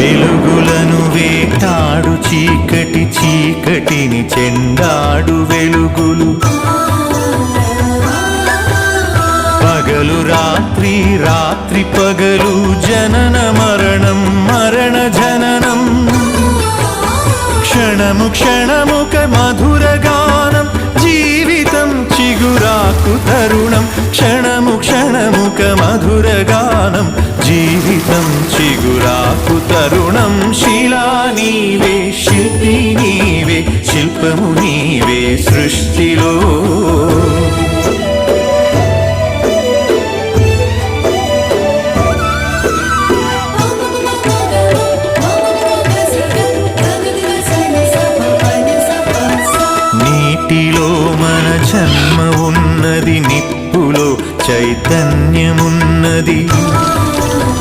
వెలుగులను వేటాడు చీకటి, చీకటిని చెండాడు వెలుగులు. పగలు రాత్రి, రాత్రి పగలు, జనన మరణం, మరణ జననం. క్షణము క్షణముక మధుర గానం, జీవితం చిగురాకు తరుణం. క్షణము క్షణముక మధుర గానం, జీవితం చిగురాకు తరుణం. శిలా నీవే, శిల్పి నీవే, శిల్పము నీవే సృష్టిలో. నీటిలో మన జన్మ ఉన్నది, నిప్పులో చైతన్యమున్నది.